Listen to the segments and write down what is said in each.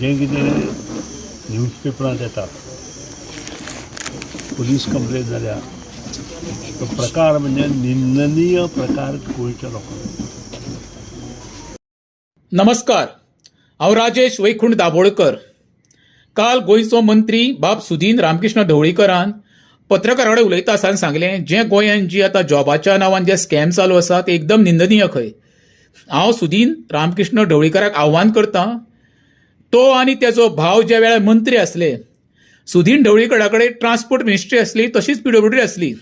जे कितें न्यूजपेपरांत येता पुलीस कंप्लेन जाल्या तो प्रकार म्हणजे निंदनीय प्रकार गोंयच्या लोकांक. नमस्कार, हांव राजेश वैकुंठ दाबोळकर. काल गोंयचो मंत्री बाब सुदीन रामकृष्ण ढवळीकरान पत्रकारा कडेन उलयता आसतना सांगलें जे गोंयांत जी आतां जॉबाच्या नांवान जे स्कॅम चालू आसा ते एकदम निंदनीय खंय. हांव सुदीन रामकृष्ण ढवळीकराक आव्हान करतां, तो आनी तेजो भाव ज्या वेळार मंत्री आसले, सुदीन ढवळीकरा कडेन ट्रान्सपोर्ट मिनिस्ट्री आसली, तशीच PWD आसली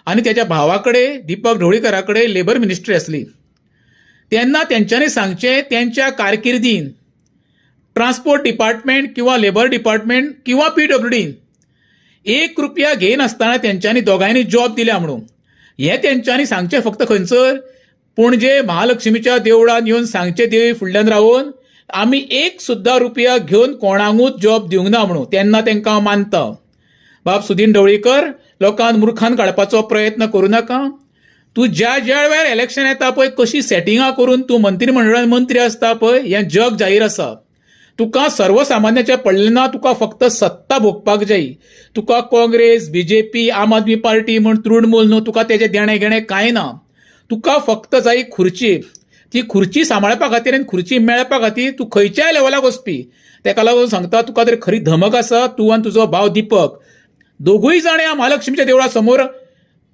आनी तेज्या भावा कडेन दिपक ढवळीकरा कडेन लेबर मिनिस्ट्री आसली. तेन्ना तेंच्यांनी सांगचें तेंच्या कारकिर्दीन ट्रान्सपोर्ट डिपार्टमेंट किंवा लेबर डिपार्टमेंट किंवा PWDन ₹1 घेयनासतना तेंच्यांनी दोगांयनी जॉब दिल्या म्हणून. हें तेंच्यांनी सांगचें फक्त खंयसर पणजे महालक्ष्मीच्या देवळान येवन सांगचें देवी फुडल्यान रावून आमी ₹1 घेवन कोणाकूच जॉब दिवंक ना म्हणून. तेन्ना तेंकां हांव मानता. बाब सुदीन ढवळीकर, लोकांक मुर्खान काडपाचो प्रयत्न करूं नाका. तूं ज्या वेळार इलेक्शन येता पळय कशी सेटिंगां करून तूं मंत्रिमंडळान मंत्री आसता पळय हें जग जाहीर आसा. तुका सर्वसामान्याचें पडलें ना, तुका फक्त सत्ता भोगपाक जाय. तुका काँग्रेस, BJP, आम आदमी पार्टी म्हण तृणमूल न्हू, तुका तेजें देणें घेणें कांय ना. तुका फक्त जाय खुर्ची. ती खुर्ची सांबाळपा खातीर आनी खुर्ची मेळपा खातीर तूं खंयच्याय लेवलाक वचपी. तेका लागून सांगता, तुका जर खरी धमक आसा, तूं आनी तुजो भाव दिपक दोगूय जाण ह्या महालक्ष्मीच्या देवळा समोर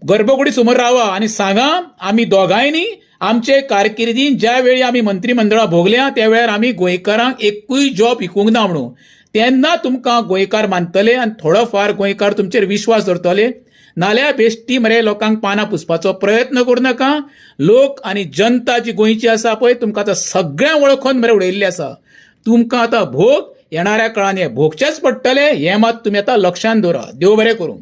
गर्भकुडी समोर रावा आनी सांगा आमी दोगांयनी आमचे कारकिर्दीन ज्या वेळी आमी मंत्रिमंडळा भोगल्या त्या वेळार आमी गोंयकारांक एकूय जॉब विकूंक ना म्हणून. तेन्ना तुमकां गोंयकार मानतले आनी थोडो फार गोंयकार तुमचेर विश्वास दवरतले. नाल्यार बेश्टी मरे लोकांक पानां पुसपाचो प्रयत्न करूं नाका. लोक आनी जनता जी गोंयची आसा पळय तुमकां आतां सगळ्यांक वळखून मरे उडयल्ली आसा. तुमकां आतां भोग येणाऱ्या काळान हे भोगचेच पडटले. हें मात तुमी आतां लक्षांत दवरा. देव बरें करूं.